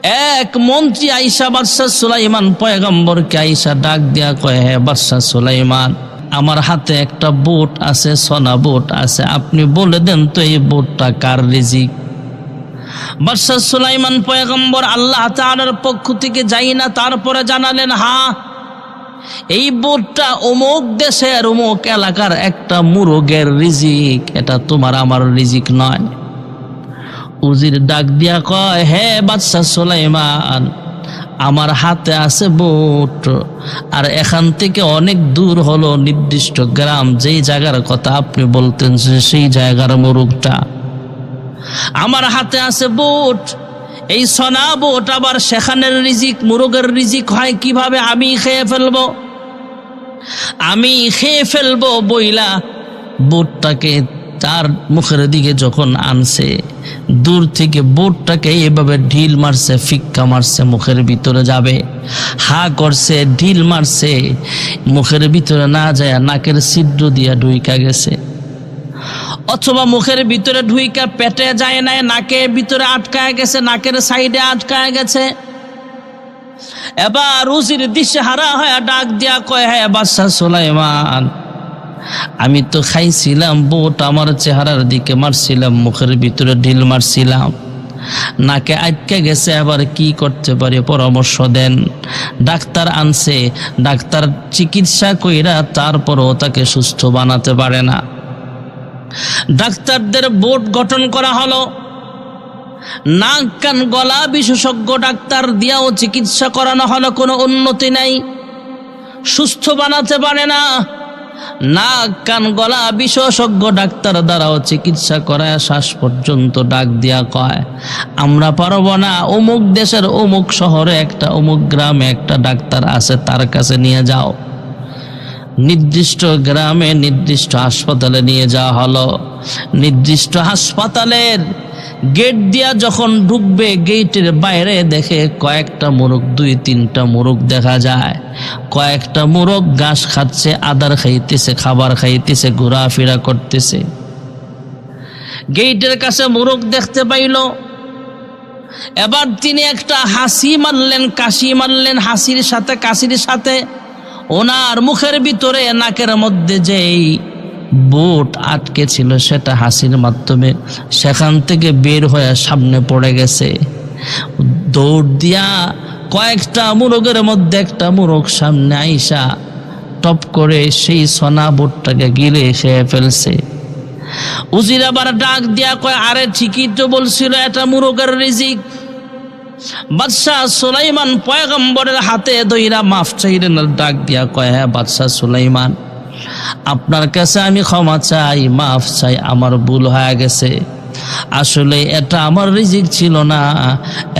এক মন্ত্রী আইসা বাদশাহ সুলাইমান পয়গম্বরকে আইসা ডাক দিয়া কয়, হে বাদশাহ সুলাইমান, আমার হাতে একটা বোট আছে, সোনা বোট আছে, আপনি বলে দেন তো এই বোটটা কার রিজিক? বাদশাহ সুলাইমান পয়গম্বর আল্লাহ তাআলার পক্ষ থেকে যাই না, তারপরে জানালেন, হ্যাঁ, এই বোটটা অমুক দেশের অমুক এলাকার একটা মুরগের রিজিক, এটা তোমার আমার রিজিক নয়। উজির ডাক দিয়া কয়, হে বাদশাহ সুলাইমান, আমার হাতে আছে বোট, আর এখান থেকে অনেক দূর হলো নির্দিষ্ট গ্রাম, যেই জায়গার কথা আপনি বলতেন সেই জায়গার মুরগটা। আমার হাতে আছে বোট, এই সোনা বোট আবার সেখানের রিজিক, মুরগের রিজিক হয় কিভাবে? আমি খেয়ে ফেলবো বইলা বোটটাকে তার মুখের দিকে যখন আনছে, দূর থেকে বোটটাকে এভাবে ঢিল মারছে, ফিক্কা মারছে, মুখের ভিতরে যাবে, হা করছে, ঢিল মারছে, মুখের ভিতরে না যায় নাকের ছিদ্র দিয়া ঢুইকা গেছে, অথবা মুখের ভিতরে ঢুইকা পেটে যায় নাই, নাকের ভিতরে আটকায় গেছে, নাকের সাইডে আটকায় গেছে। এবার উজির দিশেহারা হয়ে ডাক দিয়া কয়, হ্যাঁ বাদশাহ সুলাইমান, আমি তো খাইছিলাম বোট, আমার চেহারার দিকে মারছিলাম, মুখের ভিতরে ঢিল মারছিলাম, নাকে আটকে গেছে, আবার কি করতে পারি পরামর্শ দেন। ডাক্তার আনছে, ডাক্তার চিকিৎসা কইরা তারপরও তাকে সুস্থ বানাতে পারে না। ডাক্তারদের বোর্ড গঠন করা হলো, নাক কান গলা বিশেষজ্ঞ ডাক্তার দিয়াও চিকিৎসা করানো হলো, কোনো উন্নতি নাই, সুস্থ বানাতে পারে না। নাক কান গলা বিশেষজ্ঞ ডাক্তার দ্বারাও চিকিৎসা করায় শ্বাস পর্যন্ত ডাক দিয়া কয়, আমরা পারবো না, অমুক দেশের অমুক শহরে একটা, অমুক গ্রামে একটা ডাক্তার আছে, তার কাছে নিয়ে যাও। নির্দিষ্ট গ্রামে নির্দিষ্ট হাসপাতালে নিয়ে যাওয়া হলো। নির্দিষ্ট হাসপাতালের গেট দিয়া যখন ঢুকবে, গেটের বাইরে দেখে কয়েকটা মোরগ, 2-3টা মোরগ দেখা যায়। কয়েকটা মোরগ ঘাস খাচ্ছে, আদার খাইতেছে, খাবার খাইতেছে, ঘোরাফেরা করতেছে। গেটের কাছে মোরগ দেখতে পাইল। এবার তিনি একটা হাসি মারলেন, কাশি মারলেন, হাসির সাথে কাশির সাথে ওনার মুখের ভিতরে নাকের মধ্যে যেই বোট আটকে ছিল সেটা হাসির মাধ্যমে সেখান থেকে বের হয়ে সামনে পড়ে গেছে। দৌড় দিয়া কয়েকটা মুরগের মধ্যে একটা মুরগ সামনে আইসা টপ করে সেই সোনা বোটটাকে গিলে খেয়ে ফেলছে। উজির আবার ডাক দিয়া কয়, আরে ঠিকই তো বলছিল এটা মুরগের রিজিক। বাদশাহ সুলাইমান পয়গম্বরের হাতে ধইরা মাফ চাইলেন, ডাক দিয়া কয়, হ্যাঁ বাদশাহ সুলাইমান, আপনার কাছে আমি ক্ষমা চাই, মাফ চাই, আমার ভুল হয়ে গেছে। আসলে এটা আমার রিজিক ছিল না,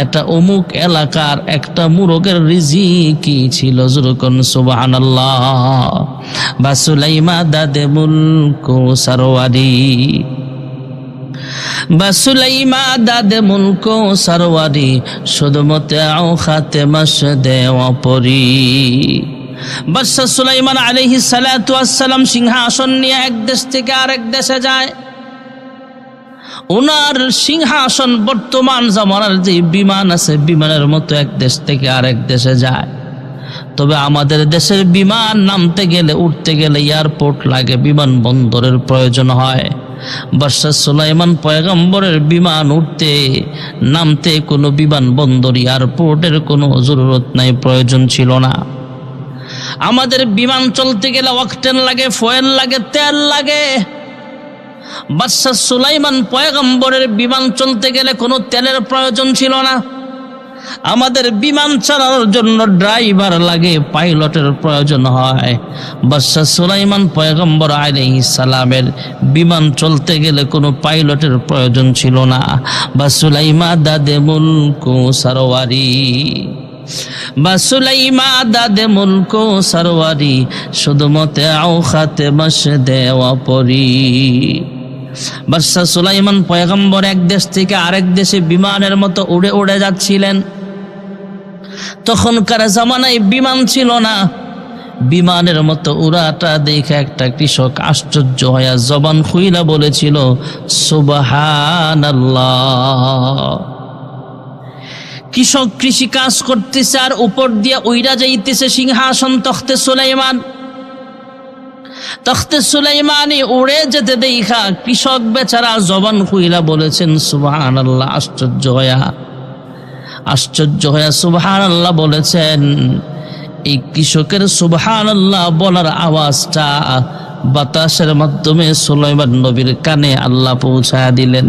এটা অমুক এলাকার একটা মুরগের রিজিকই ছিল। যুরকুন সুবহানাল্লাহ। বা সুলাইমা দাদে মুলকু সারওয়ারি, বা সুলাইমা দাদে মুলকু সারওয়ারি, শুধুমতে আও খাতে মাস দেওয়া পরি। বাদশাহ সুলাইমান আলাইহিস সালাতু ওয়াস সালাম সিংহাসন নিয়ে এক দেশ থেকে আরেক দেশে যায়। ওনার সিংহাসন বর্তমান জামানার যে বিমান আছে, বিমানের মতো এক দেশ থেকে আরেক দেশে যায়। তবে আমাদের দেশের বিমান নামতে গেলে, উঠতে গেলে এয়ারপোর্ট লাগে, বিমানবন্দরের প্রয়োজন হয়। বাদশাহ সুলাইমান পয়গম্বরের বিমান উঠতে নামতে কোনো বিমানবন্দর, এয়ারপোর্টের কোনো জরুরত নাই, প্রয়োজন ছিল না। আমাদের বিমান চলতে গেলে অক্টেন লাগে, ফুয়েল লাগে, তেল লাগে। বাদশাহ সুলাইমান পয়গম্বরের বিমান চলতে গেলে কোনো তেলের প্রয়োজন ছিল না। আমাদের বিমান চালানোর জন্য ড্রাইভার লাগে, পাইলটের প্রয়োজন হয়। বাদশাহ সুলাইমান পয়গম্বর আলাইহিস সালামের বিমান চলতে গেলে কোনো পাইলটের প্রয়োজন ছিল না। বা সুলাইমা দাদে মুলকু সারওয়ারি, বা সুলাইমা দাদে মুলকু সারওয়ারি, শুধুমতে আও খাতে মাস দেওয়া পরি। বাদশাহ সুলাইমান পয়গম্বর এক দেশ থেকে আরেক দেশে বিমানের মতো উড়ে উড়ে যাচ্ছিলেন। তখনকার জামানায় বিমান ছিল না। বিমানের মতো উড়াটা দেখে একটা কৃষক আশ্চর্য হয়ে জবান খুইলা বলেছিল, সুবহানাল্লাহ। কৃষক কৃষি কাজ করতেছে আর উপর দিয়ে উইরা যাইতেছে সিংহাসন তখতে সুলাইমান। তখতে সুলাইমানি উড়ে যেতে দেখা কৃষক বেচারা জবান খুইলা বলেছেন সুবহানাল্লাহ। আশ্চর্য হয়ে সুবহানাল্লাহ বলেছেন। এই কৃষকের সুবহানাল্লাহ বলার আওয়াজটা বাতাসের মাধ্যমে সুলাইমান নবীর কানে আল্লাহ পৌঁছায়া দিলেন।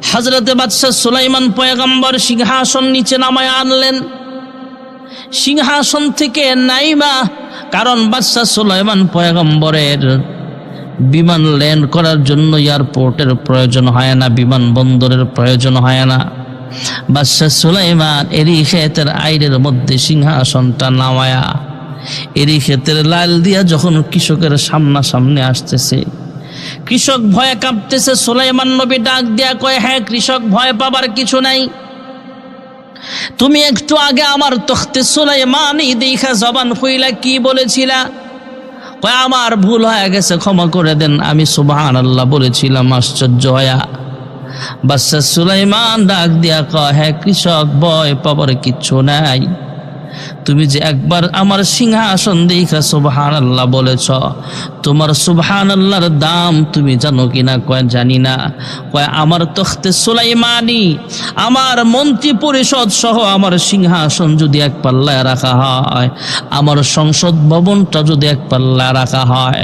হযরতে বাদশা সুলাইমান পয়গম্বর সিংহাসন নিচে নামায় আনলেন। সিংহাসন থেকে নাইমা, কারণ বাদশা সুলাইমান পয়গম্বরের বিমান ল্যান্ড করার জন্য এয়ারপোর্টের প্রয়োজন হয় না, বিমানবন্দরের প্রয়োজন হয় না। বাদশা সুলাইমান এরই ক্ষেতের আইরের মধ্যে সিংহাসনটা নামায়া এরই ক্ষেতের লাল দিয়া যখন কৃষকের সামনাসামনি আসতেছে, কৃষক ভয়ে কাঁপতেছে। সুলাইমান নবী ডাক দিয়া কয়, হ্যাঁ কৃষক, ভয় পাবার কিছু নাই। তুমি একটু আগে আমার তখতে সুলাইমানি দেখা জবান খুইলা কি বলেছিলা? কয় আমার ভুল হয়ে গেছে, ক্ষমা করে দেন, আমি সুবহানাল্লাহ বলেছিলাম। আশ্চর্য হয়া বাদশা সুলাইমান ডাক দিয়া কয়, হ্যাঁ কৃষক, ভয় পাবার কিচ্ছু নাই। তুমি যে একবার আমার সিংহাসন দেখা সুবহানাল্লাহ বলেছ, তোমার সুবহানাল্লাহর দাম তুমি জানো কিনা? কয় জানি না। কয় আমার তখতে সুলাইমানি, আমার মন্ত্রী পরিষদ সহ আমার সিংহাসন যদি এক পাল্লায় রাখা হয়, আমার সংসদ ভবনটা যদি এক পাল্লায় রাখা হয়,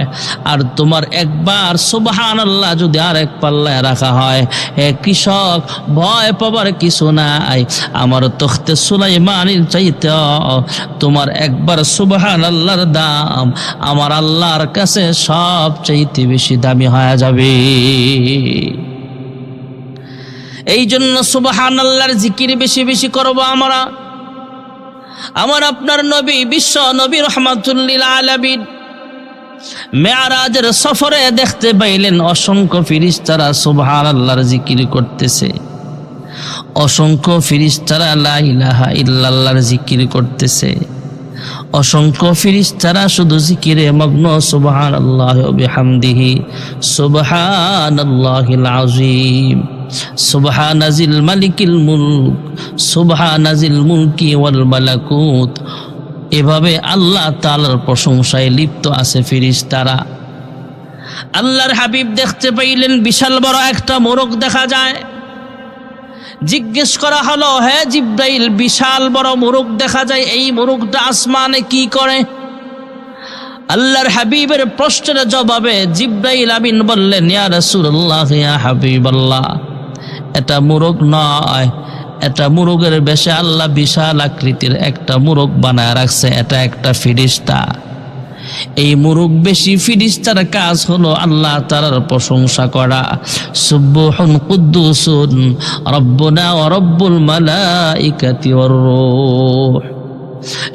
আর তোমার একবার সুবহানাল্লাহ যদি আর এক পাল্লায় রাখা হয়, হে কৃষক, ভয় পাবার কিছু নাই। আমার তখতে সুলাইমানির চাইতে তোমার একবার সুবহানাল্লাহর দাম আমার আল্লাহর কাছে সবচাইতে বেশি দামি হয়ে যাবে। এই জন্য সুবহানাল্লাহর জিকির বেশি বেশি করব আমরা। আমার আপনার নবী, বিশ্ব নবী রাহমাতুল লিল আলামিন, মেরাজের সফরে দেখতে পাইলেন অসংখ্য ফেরেশতারা সুবহানাল্লাহর জিকির করতেছে, অসংখ্য ফেরেশতারা লা ইলাহা ইল্লাল্লাহর জিকির করতেছে, অসংখ্য ফেরেশতারা শুধু জিকিরে মগ্ন। সুবহানাল্লাহি ওয়া বিহামদিহি সুবহানাল্লাহিল আযীম, সুবহানাজিল মালিকিল মুলক, সুবহানাজিল মুলকি ওয়াল মালাকুত। এভাবে আল্লাহ তাআলার প্রশংসায় লিপ্ত আছে ফেরেশতারা। আল্লাহর হাবিব দেখতে পাইলেন বিশাল বড় একটা মোরগ দেখা যায়। জিজ্ঞেস করা হলো, হে জিব্রাইল, বিশাল বড় মোরগ দেখা যায়, এই মোরগটা আসমানে কি করে? আল্লাহর হাবিবের প্রশ্নের জবাবে জিব্রাইল আমিন বললেন, ইয়া রাসূলুল্লাহ, ইয়া হাবিবাল্লাহ, এটা মোরগ নয়, এটা মোরগের বেশে আল্লাহ বিশাল আকৃতির একটা মোরগ বানায় রাখছে, এটা একটা ফেরেশতা। এই মুরুক বেশি ফেরেশতার কাজ হলো আল্লাহ তাআলার প্রশংসা করা। সুবহুন কুদ্দুসুন রব্বুনা ওয়া রব্বুল মালাইকাতি ওয়ার রূহ।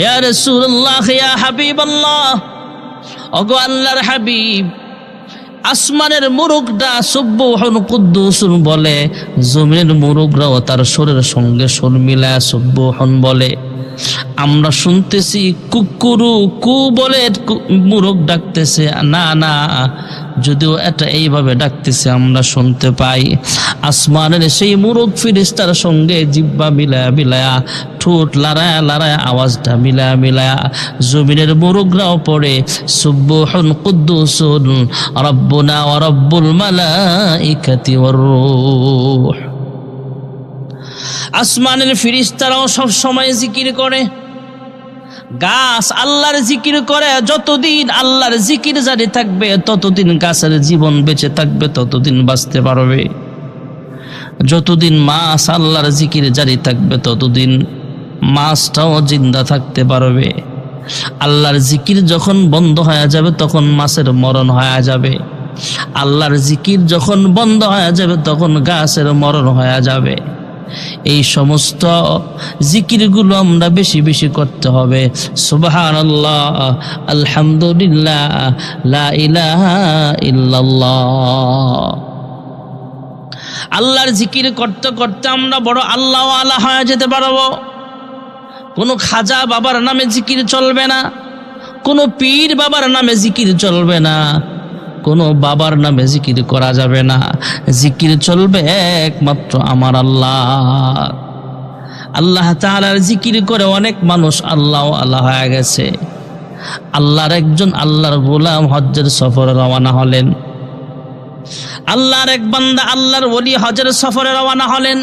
ইয়া রাসূলুল্লাহ, ইয়া হাবিবাল্লাহ, ওগো আল্লাহর হাবিব, আসমানের মুরুকটা সুবহুন কুদ্দুসুন বলে, জমিনের মুরুকরাও তার সুরের সঙ্গে সুর মিলায় সুবহুন বলে। আমরা শুনতেছি কুকুরু কু বলে মুরগ ডাকতেছে, না না, যদিও এটা এইভাবে ডাকতেছে আমরা শুনতে পাই। আসমানের সেই মুরগ ফেরেশতার সঙ্গে জিহ্বা মিলায়া মিলায়া, ঠোঁট লড়ায়া লড়ায়া, আওয়াজটা মিলায়া মিলায়া জমিনের মুরগরাও পড়ে সুবহুন কুদ্দুসুন রব্বুনা ওয়া রব্বুল মালাইকাতি ওয়ার রূহ। আসমানের ফেরেশতারাও সব সময় জিকির করে। গাছ আল্লাহর জিকির করে, যতদিন আল্লাহর জিকির জারি থাকবে ততদিন গাছের জীবন বেঁচে থাকবে, ততদিন বাঁচতে পারবে। যতদিন মাছ আল্লাহর জিকির জারি থাকবে ততদিন মাছটাও জিন্দা থাকতে পারবে। আল্লাহর জিকির যখন বন্ধ হয়ে যাবে তখন মাছের মরণ হয়ে যাবে। আল্লাহর জিকির যখন বন্ধ হয়ে যাবে তখন গাছের মরণ হয়ে যাবে। এই সমস্ত জিকিরগুলো আমরা বেশি বেশি করতে হবে। সুবহানাল্লাহ, আলহামদুলিল্লাহ, লা ইলাহা ইল্লাল্লাহ। আল্লাহর জিকির করতে করতে আমরা বড় আল্লাহওয়ালা হয়ে যেতে পারবো। কোনো খাজা বাবার নামে জিকির চলবে না, কোনো পীর বাবার নামে জিকির চলবে না, কোনো বাবার নামে জিকির করা যাবে না। জিকির চলবে একমাত্র আমার আল্লাহ। আল্লাহ তাআলার জিকির করে অনেক মানুষ আল্লাহ আল্লাহ হয়ে গেছে। আল্লাহর একজন আল্লাহর গোলাম হজ্জের সফরে রওনা হলেন। আল্লাহর এক বান্দা আল্লাহর ওলি হজ্জের সফরে রওনা হলেন।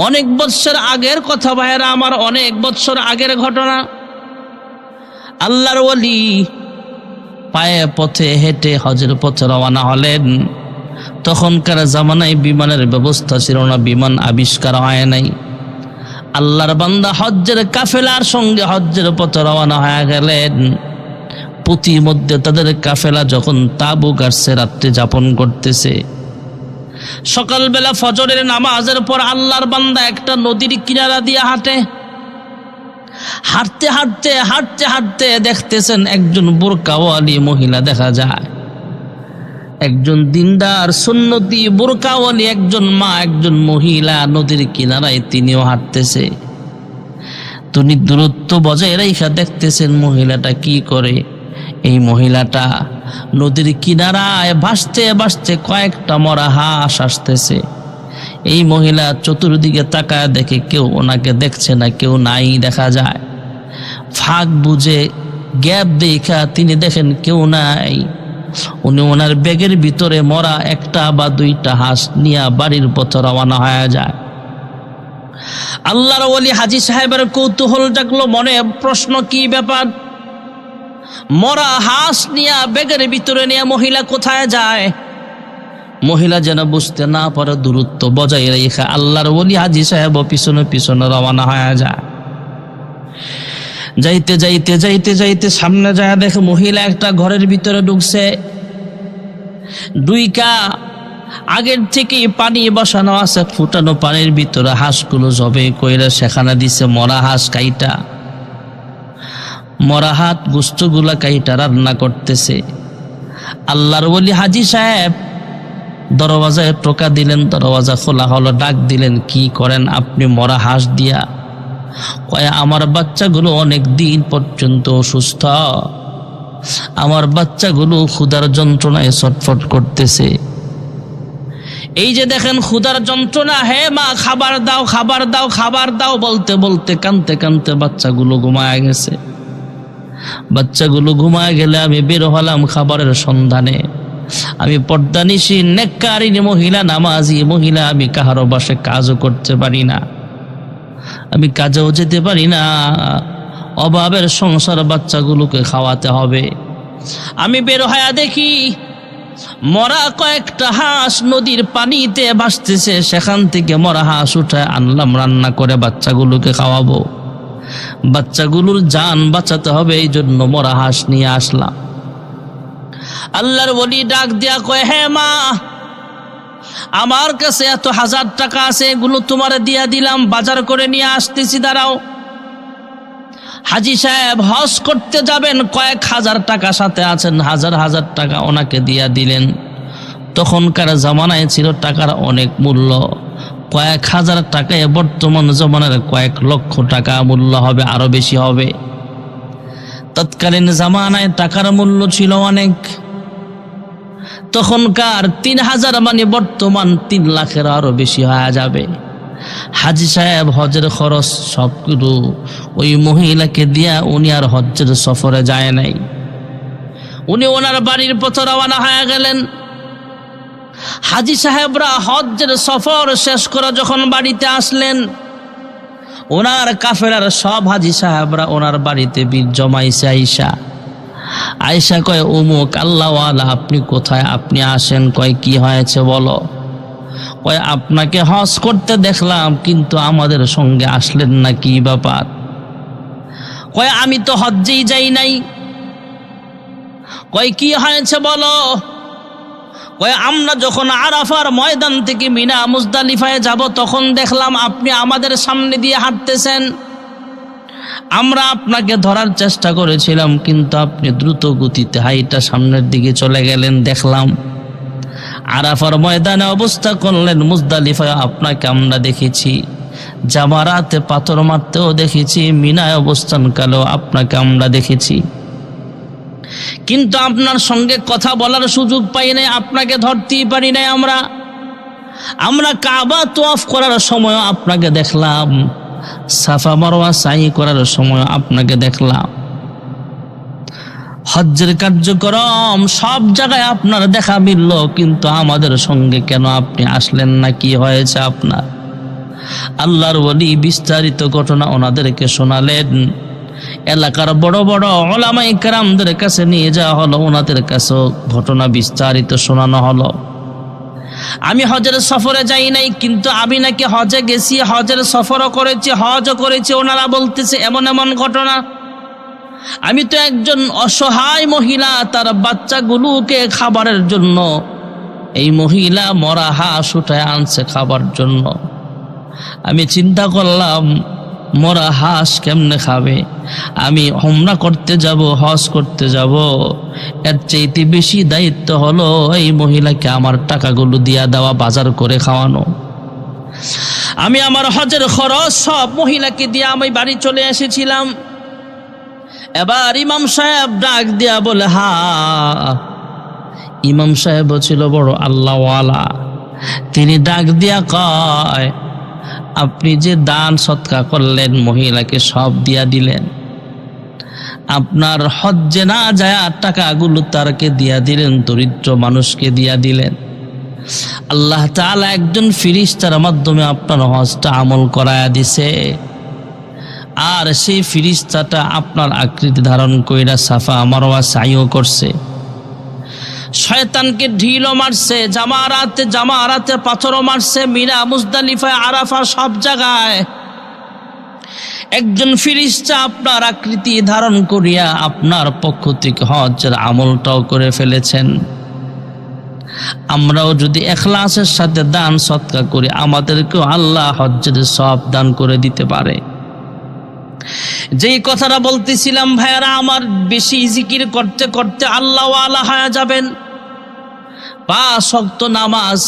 অনেক বৎসর আগের কথা ভাইয়েরা আমার, অনেক বৎসর আগের ঘটনা। আল্লাহর ওলি পায়ে পথে হেঁটে হজের পথে রওনা হলেন। তখনকার জামানায় বিমানের ব্যবস্থা ছিল না, বিমান আবিষ্কার হয় নাই। আল্লাহর বান্দা হজ্জের কাফেলার সঙ্গে হজ্জের পথে রওনা হয়ে গেলেন। প্রতিমধ্যে তাদের কাফেলা যখন তাবু গাড়ছে, রাত্রি যাপন করতেছে, সকালবেলা ফজরের নামাজের পর আল্লাহর বান্দা একটা নদীর কিনারা দিয়ে হাঁটে। হাঁটতে হাঁটতে হাঁটতে হাঁটতে দেখতেছেন একজন বোরকাওয়ালি মহিলা দেখা যায়। একজন দিনদার সুন্নতি বোরকাওয়ালি একজন মা, একজন মহিলা নদীর কিনারায় তিনিও হাঁটতেছে। তিনি দূরত্ব বজায় রেখে দেখতেছেন মহিলাটা কি করে। এই মহিলাটা নদীর কিনারায় ভাসতে ভাসতে কয়েকটা মরা হাঁস আসতেছে। এই মহিলা চতুর্দিকে তাকায় দেখে কেউ ওনাকে দেখছে না, কেউ নাই দেখা যায়। ফাঁক বুঝে গ্যাপ দেখা তিনি দেখেন কেউ নাই। উনি ওনার ব্যাগের ভিতরে মরা একটা বা দুইটা হাঁস নিয়ে বাড়ির পথে রওনা হয়ে যায়। আল্লাহর ওলি হাজী সাহেবের কৌতূহল জাগলো মনে, প্রশ্ন কি ব্যাপার? মরা হাঁস নিয়ে ব্যাগের ভিতরে নিয়ে মহিলা কোথায় যায়? মহিলা যেন বুঝতে না পারে দূরত্ব বজায় রেখে আল্লাহর ওলি হাজী সাহেব পিছনে পিছনে রওনা হয়ে যায়। যাইতে যাইতে যাইতে যাইতে সামনে যায় দেখে মহিলা একটা ঘরের ভিতরে ঢুকছে। দুইকা আগের থেকে পানি বসানো আছে, ফুটানো পানির ভিতরে হাঁসগুলো জবে কইরা সেখানে দিছে মরা হাঁস কাইটা। মরা হাত গোস্তগুলা কাইটা রান্না করতেছে। আল্লাহর ওলি হাজী সাহেব দরওয়াজায় টোকা দিলেন, দরওয়াজা খোলা হলো। ডাক দিলেন, কি করেন আপনি মরা হাঁস দিয়া? কয়, আমার বাচ্চাগুলো অনেক দিন পর্যন্ত অসুস্থ, আমার বাচ্চাগুলো ক্ষুধার যন্ত্রণায় ছটফট করতেছে। এই যে দেখেন ক্ষুধার যন্ত্রণা, হে মা খাবার দাও খাবার দাও খাবার দাও বলতে বলতে কানতে কানতে বাচ্চাগুলো ঘুমায় গেছে। বাচ্চাগুলো ঘুমায় গেলে আমি বের হলাম খাবারের সন্ধানে। আমি পর্দানিশী নেককারিনী মহিলা, নামাজি মহিলা, আমি কাহারো বাসে কাজও করতে পারি না, আমি কাজেও যেতে পারি না। অভাবের সংসার, বাচ্চাগুলোকে খাওয়াতে হবে। আমি বের হয়ে দেখি মরা কয়েকটা হাঁস নদীর পানিতে ভাসতেছে। সেখান থেকে মরা হাঁস উঠে আনলাম, রান্না করে বাচ্চাগুলোকে খাওয়াবো। বাচ্চাগুলোর জান বাঁচাতে হবে, এই জন্য মরা হাঁস নিয়ে আসলাম। আল্লাহর ওলি ডাক দিয়া কয়, হে মা, আমার কাছে এত 1000 টাকা আছে, এগুলো তোমারে দিয়া দিলাম, বাজার করে নিয়ে আসতেছি, দাঁড়াও। হাজী সাহেব হজ করতে যাবেন, কয়েক হাজার টাকা সাথে আছেন, হাজার হাজার টাকা ওনাকে দিয়া দিলেন। তখনকার জামানায় ছিল টাকার অনেক মূল্য। কয়েক হাজার টাকায় বর্তমান জামানার কয়েক লক্ষ টাকা মূল্য হবে, আরো বেশি হবে। তৎকালীন জামানায় টাকার মূল্য ছিল অনেক। তখনকার 3000 মানে বর্তমান 3 লাখের আরো বেশি হয়ে যাবে। হাজী সাহেব হজের খরচ সবগুলো ওই মহিলাকে দিয়া উনি আর হজ্জের সফরে যায় নাই। উনি ওনার বাড়ির পথে রওনা হয়ে গেলেন। হাজী সাহেবরা হজ্জের সফর শেষ করে যখন বাড়িতে আসলেন, ওনার কাফেলার সব হাজী সাহেবরা ওনার বাড়িতে ভিড় জমাইছে। আয়েশা কয়, অমুক আল্লাহওয়ালা আপনি কোথায়, আপনি আসেন। কয়, কি হয়েছে বলো? কয়, আপনাকে হজ করতে দেখলাম কিন্তু আমাদের সঙ্গে আসলেন না, কি ব্যাপার? কয়, আমি তো হজ্জেই যাই নাই। কয়, কি হয়েছে বলো? কয়, আমরা যখন আরাফার ময়দান থেকে মিনা মুজদালিফায় যাব তখন দেখলাম আপনি আমাদের সামনে দিয়ে হাঁটতেছেন। আমরা আপনাকে ধরার চেষ্টা করেছিলাম কিন্তু আপনি দ্রুত গতিতে হাইটা সামনের দিকে চলে গেলেন। দেখলাম আরাফার ময়দানে অবস্থা করলেন, মুজদালিফায় আপনাকে আমরা দেখেছি, জামারাতে পাথর মারতেও দেখেছি, মিনায় অবস্থানকালেও আপনাকে আমরা দেখেছি, কিন্তু আপনার সঙ্গে কথা বলার সুযোগ পাই নাই, আপনাকে ধরতেই পারি নাই। আমরা কাবা তোয়াফ করার সময় আপনাকে দেখলাম, সাফা মারওয়া সাই করার সময় আপনাকে দেখলাম। হজ্জের কার্যক্রম সব জায়গায় আপনার দেখা মিলল, কিন্তু আমাদের সঙ্গে কেন আপনি আসলেন না? কি হয়েছে আপনার? আল্লাহর ওলি বিস্তারিত ঘটনা ওনাদেরকে শোনালেন। এলাকার বড় বড় উলামায়ে কেরামদের কাছে নিয়ে যাওয়া হলো, ওনাদের কাছে ঘটনা বিস্তারিত শোনানো হলো। আমি হজের সফরে যাই নাই, কিন্তু আমি নাকি হজে গেছি, হজের সফরও করেছি, হজও করেছি। ওনারা বলতেছে এমন এমন ঘটনা। আমি তো একজন অসহায় মহিলা, তার বাচ্চাগুলোকে খাবারের জন্য এই মহিলা মরা হাঁস উঠায় আনছে খাবার জন্য। আমি চিন্তা করলাম মরা হাঁস কেমনে খাবে? আমি উমরা করতে যাব, হজ করতে যাব, এর চাইতে বেশি দায়িত্ব হলো এই মহিলাকে আমার টাকাগুলো দিয়া দেওয়া, বাজার করে খাওয়ানো। আমি আমার হজের খরচ সব মহিলাকে দিয়ে আমি বাড়ি চলে এসেছিলাম। এবার ইমাম সাহেব ডাক দিয়া বলে, হা, ইমাম সাহেব ছিল বড় আল্লাহওয়ালা। তিনি ডাক দিয়া কয়, আপনি যে দান সৎকা করলেন, মহিলাকে সব দিয়া দিলেন, আপনার হজ্জে না যায় টাকাগুলো তারকে দিয়া দিলেন, দরিদ্র মানুষকে দিয়া দিলেন। আল্লাহ তাআলা একজন ফেরেশতার মাধ্যমে আপনার হজটা আমল করায়া দিছে, আর সেই ফেরেশতাটা আপনার আকৃতি ধারণ কইরা সাফা মারওয়া সাইও করছে। শয়তানকে ঢিলও মারছে, জামারাতে পাথরও মারছে, মিনা, মুজদালিফা, আরাফা সব জায়গায়। একজন ফেরেশতা আপনার আকৃতি ধারণ করিয়া আপনার পক্ষ থেকে হজ্জের আমলটাও করে ফেলেছেন। আমরাও যদি ইখলাসের সাথে দান সৎকা করি, আমাদেরকেও আল্লাহ হজ্জের সব দান করে দিতে পারে। যেই কথাটা বলতেছিলাম ভাইয়ারা আমার, বেশি জিকির করতে করতে আল্লাহওয়ালা হয়ে যাবেন। 5 ওয়াক্ত নামাজ,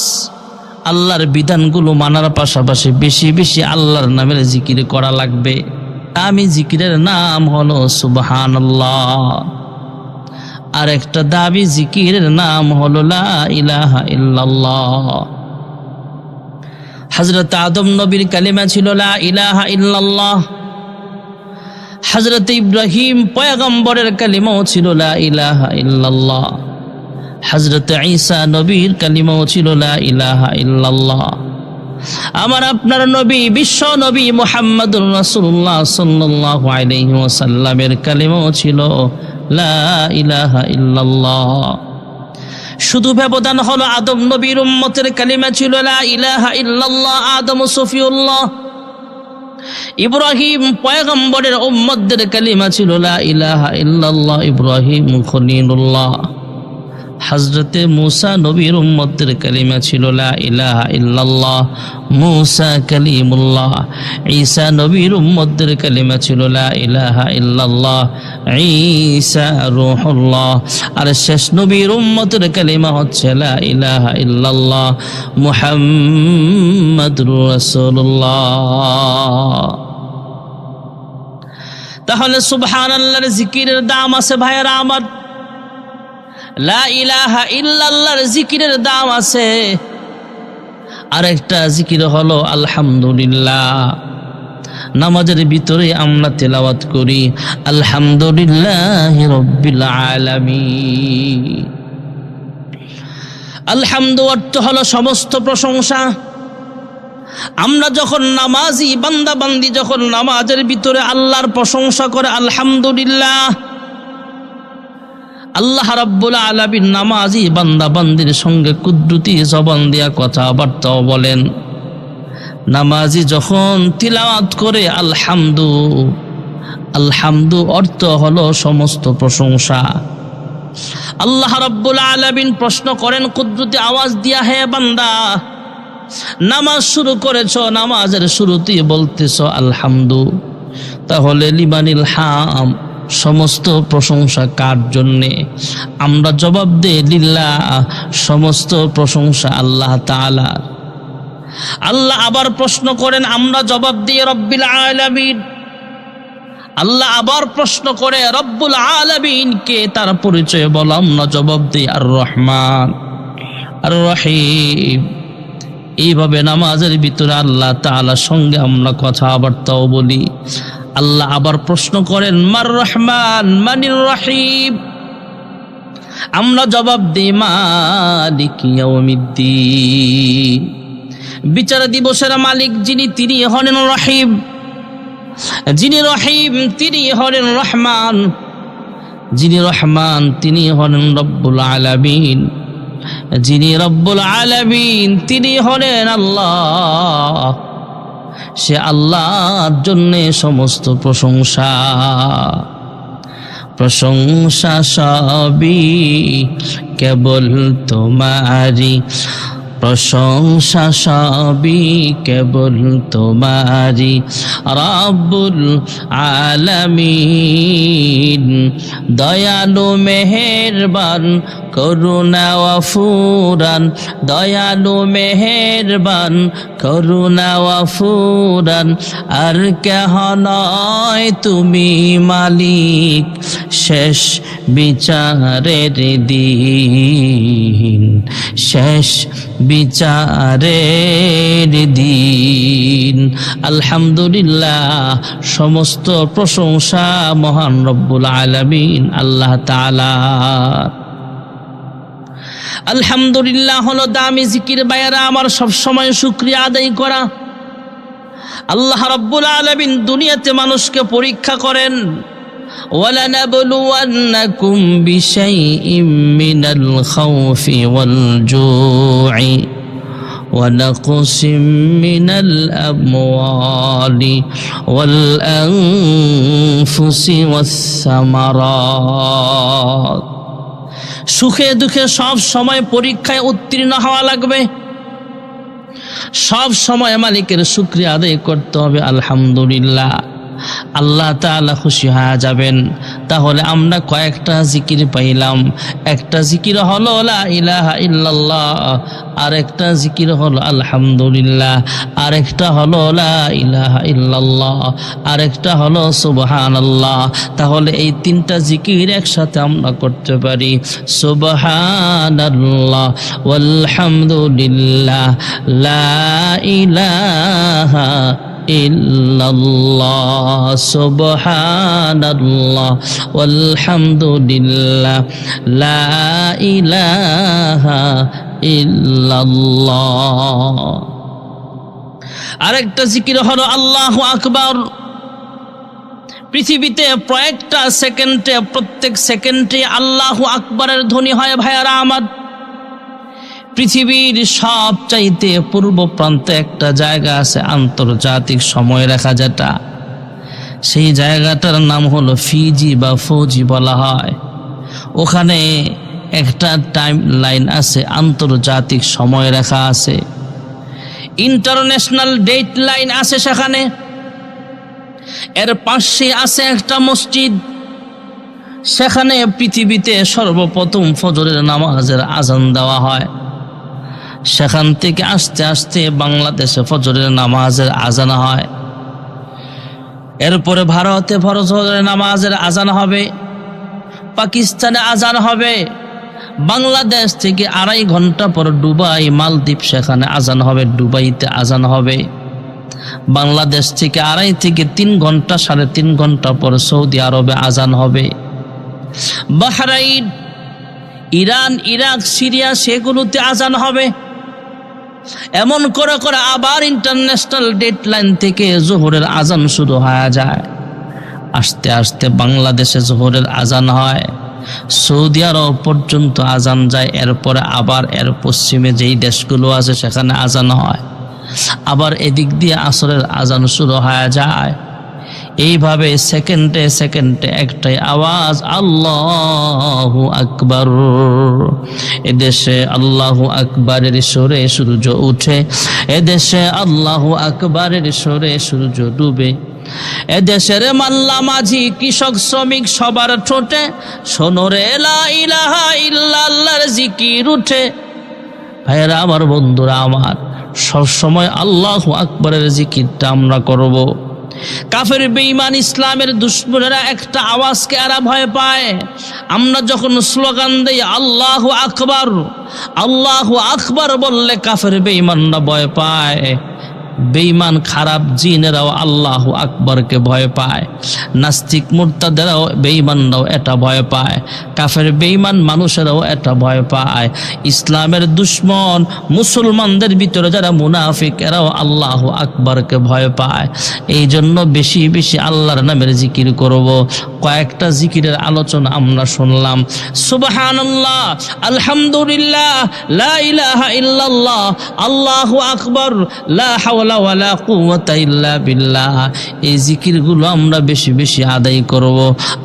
আল্লাহর বিধানগুলো মানার পাশাপাশি বেশি বেশি আল্লাহর নামের জিকির করা লাগবে। দামি জিকিরের নাম হলো সুবহানাল্লাহ, আর একটা দামি জিকিরের নাম হলো লা ইলাহা ইল্লাল্লাহ। হযরত আদম নবীর কালিমা ছিল লা ইলাহা ইল্লাল্লাহ। হযরত ইব্রাহিম পয়গম্বরের কালিমাও ছিল লা ইলাহা ইল্লাল্লাহ। হযরত ঈসা নবীর কালিমাও ছিল লা ইলাহা ইল্লাল্লাহ। আমার আপনার নবী, বিশ্ব নবী মুহাম্মদুর রাসূলুল্লাহ সাল্লাল্লাহু আলাইহি ওয়াসাল্লামের কালিমাও ছিল লা ইলাহা ইল্লাল্লাহ। শুধু ব্যবধান হলো আদম নবীর উম্মতের কালিমা ছিল লা ইলাহা ইল্লাল্লাহ, আদম সফিউল্লাহ। ইব্রাহিম পয়গম্বরের উম্মতদের কালিমা ছিল লা ইলাহা ইল্লাল্লাহ, ইব্রাহিম খলিলুল্লাহ। হযরতে মূসা নবীর উম্মতদের কালিমা ছিল লা ইলাহা ইল্লাল্লাহ, মূসা কালিমুল্লাহ। ঈসা নবীর উম্মতদের কালিমা ছিল লা ইলাহা ইল্লাল্লাহ, ঈসা রূহুল্লাহ। আর শেষ নবীর উম্মতের কালিমা হচ্ছে লা ইলাহা ইল্লাল্লাহ, মুহাম্মাদুর রাসূলুল্লাহ। তাহলে সুবহানাল্লাহর জিকিরের দাম আছে ভাইয়েরা আমার, লা ইলাহা ইল্লাল্লাহর জিকিরের দাম আছে। আরেকটা জিকির হলো আলহামদুলিল্লাহ। নামাজের ভিতরে আমরা তেলাওয়াত করি আলহামদুলিল্লাহি রাব্বিল আলামিন। আলহামদু অর্থ হলো সমস্ত প্রশংসা। আমরা যখন নামাজি বান্দা বান্দি যখন নামাজের ভিতরে আল্লাহর প্রশংসা করে আলহামদুলিল্লাহ, আল্লাহ রাব্বুল আলামিন নামাজি বান্দা বান্দির সঙ্গে কুদরতি জবান দিয়া কথাবার্তাও বলেন। নামাজি যখন তিলাওয়াত করে আলহামদু, আলহামদু অর্থ হলো সমস্ত প্রশংসা। আল্লাহ রাব্বুল আলামিন প্রশ্ন করেন কুদরতি আওয়াজ দিয়া, হে বান্দা নামাজ শুরু করেছো, নামাজের শুরুতেই বলতেছো আলহামদু, তাহলে লিমানিল হাম, সমস্ত প্রশংসা কার জন্যে? আমরা জবাব দেই লিল্লাহ, সমস্ত প্রশংসা আল্লাহ তাআলার। আল্লাহ আবার প্রশ্ন করেন, আমরা জবাব দিই রব্বিল আলামিন। আল্লাহ আবার প্রশ্ন করে রব্বুল আলামিন কে, তার পরিচয় বললাম না, জবাব দিই আর রহমান আর রহিম। এইভাবে নামাজের ভিতরে আল্লাহ তাআলার সঙ্গে আমরা কথাবার্তাও বলি। আল্লাহ আবার প্রশ্ন করেন, মার রহমান মানির রহিম? আমরা জবাব দিই, মালিক ইয়াউমিদ্দিন। বিচার দিবসের মালিক যিনি, তিনি হলেন রহিম। যিনি রহিম তিনি হলেন রহমান। যিনি রহমান তিনি হলেন রব্বুল আলামিন। যিনি রব্বুল আলামিন তিনি হলেন আল্লাহ। সে আল্লাহর জন্যে সমস্ত প্রশংসা। প্রশংসা সবই কেবল তোমারি, প্রশংসা সবই কেবল তোমারি রব্বুল আলামিন। দয়ালু মেহেরবান করুণা ওয়াফুরান, দয়ালু মেহেরবান করুণা ওয়াফুরান। আর কেহ নয় তুমি মালিক শেষ বিচারের দিন, শেষ বিচারের দিন। আলহামদুলিল্লাহ, সমস্ত প্রশংসা মহান রব্বুল আলামিন আল্লাহ তাআলা। আলহামদুলিল্লাহ হলো দামি জিকির। বায়ারা আমার, সব সময় শুকরিয়া আদায় করা। আল্লাহ রাব্বুল আলামিন দুনিয়াতে মানুষকে পরীক্ষা করেন। ওয়ালানাবলুওয়ান্নাকুম বিশাইইম মিনাল খাউফি ওয়াল জু'i ওয়া নাকসিম মিনাল আমওয়ালি ওয়াল আনফুসি ওয়াস সামারাত। সুখে দুঃখে সব সময় পরীক্ষায় উত্তীর্ণ হওয়া লাগবে। সব সময় মালিকের শুকরিয়া আদায় করতে হবে। আলহামদুলিল্লাহ, আল্লাহ তাআলা খুশি হয়ে যাবেন। তাহলে আমরা কয়েকটা জিকির পাইলাম। একটা জিকির হলো লা ইলাহা ইল্লাল্লাহ, আরেকটা জিকির হলো আলহামদুলিল্লাহ, আরেকটা হলো লা ইলাহা ইল্লাল্লাহ, আরেকটা হলো সুবহানাল্লাহ। তাহলে এই তিনটা জিকির একসাথে আমরা করতে পারি। সুবহানাল্লাহ ওয়ালহামদুলিল্লাহ লা ইলাহা ইল্লাল্লাহ, সুবহানাল্লাহ ওয়ালহামদুলিল্লাহ লা ইলাহা ইল্লাল্লাহ। আরেকটা জিকির হলো আল্লাহু আকবার। পৃথিবীতে প্রত্যেকটা সেকেন্ডে, প্রত্যেক সেকেন্ডে আল্লাহু আকবারের ধ্বনি হয়। ভাইয়ারা আমার, পৃথিবীর সব চাইতে পূর্ব প্রান্তে একটা জায়গা আছে, আন্তর্জাতিক সময় রেখা যেটা, সেই জায়গাটার নাম হলো ফিজি বা ফৌজি বলা হয়। ওখানে একটা টাইম লাইন আছে, আন্তর্জাতিক সময় রেখা আছে, ইন্টারন্যাশনাল ডেট লাইন আছে সেখানে। এর পাশে আছে একটা মসজিদ, সেখানে পৃথিবীতে সর্বপ্রথম ফজরের নামাজের আজান দেওয়া হয়। সেখান থেকে আস্তে আস্তে বাংলাদেশে ফজরের নামাজের আজান হয়। এরপরে ভারতে ফজরের নামাজের আজান হবে, পাকিস্তানে আজান হবে, বাংলাদেশ থেকে 2.5 ঘন্টা পর দুবাই মালদ্বীপ সেখানে আজান হবে, দুবাইতে আজান হবে। বাংলাদেশ থেকে 2.5 থেকে 3 ঘন্টা, 3.5 ঘন্টা পর সৌদি আরবে আজান হবে। বাহরাইন, ইরান, ইরাক, সিরিয়া সেগুলোতে আজান হবে। এমন করে করে আবার ইন্টারন্যাশনাল ডেডলাইন থেকে জোহরের আজান শুরু হয়ে যায়। আস্তে আস্তে বাংলাদেশে জোহরের আজান হয়, সৌদি আরব পর্যন্ত আজান যায়। এরপরে আবার এর পশ্চিমে যেই দেশগুলো আছে সেখানে আজান হয়, আবার এদিক দিয়ে আসরের আজান শুরু হয়ে যায়। এইভাবে সেকেন্ডে সেকেন্ডে একটাই আওয়াজ, আল্লাহু আকবার। এদেশে আল্লাহু আকবারের সুরে সূর্য উঠে, এদেশে আল্লাহু আকবারের সুরে সূর্য ডুবে। এদেশের মাল্লা মাঝি কৃষক শ্রমিক সবার ঠোঁটে সোনরে লা ইলাহা ইল্লাল্লাহর জিকির উঠে। ভাইয়েরা আমার, বন্ধুরা আমার, সবসময় আল্লাহু আকবারের জিকিরটা আমরা করব। কাফের বেঈমান ইসলামের দুশমনেরা একটা আওয়াজকে এরা ভয় পায়। আমরা যখন স্লোগান দেই আল্লাহু আকবার, আল্লাহু আকবার বললে কাফের বেঈমানরা ভয় পায়। বেঈমান খারাপ জিনেরাও আল্লাহু আকবরকে ভয় পায়, নাস্তিক মুরতাদেরাও বেঈমানরাও এটা ভয় পায়, কাফের বেঈমান মানুষেরাও এটা ভয় পায়। ইসলামের দুশ্মন মুসলমানদের ভিতরে যারা মুনাফিক এরাও আল্লাহু আকবরকে ভয় পায়। এই জন্য বেশি বেশি আল্লাহর নামের জিকির করব। কয়েকটা জিকিরের আলোচনা আমরা শুনলাম। সুবহানাল্লাহ, আলহামদুলিল্লাহ, লা ইলাহা ইল্লাল্লাহ, আল্লাহু আকবার, লা হাওলা ওয়ালা কুওয়াতা ইল্লা বিল্লাহ। এই জিকিরগুলো আমরা বেশি বেশি আদায় করব।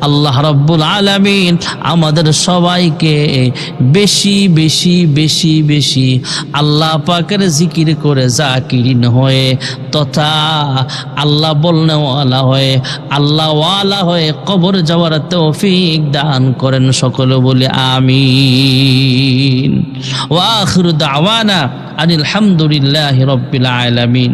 আল্লাহ রাব্বুল আলামিন আমাদের সবাইকে বেশি বেশি বেশি বেশি আল্লাহ পাকের জিকির করে জাকিরিন হয়ে তথা আল্লাহ বলনে ওয়ালা হয়ে আল্লাহ ওয়ালা হয়ে কবর যাওয়ার তৌফিক দান করেন। সকলে বলি আমিন। ওয়া আখিরু দাওয়ানা আনিল হামদুলিল্লাহি রাব্বিল আলামিন।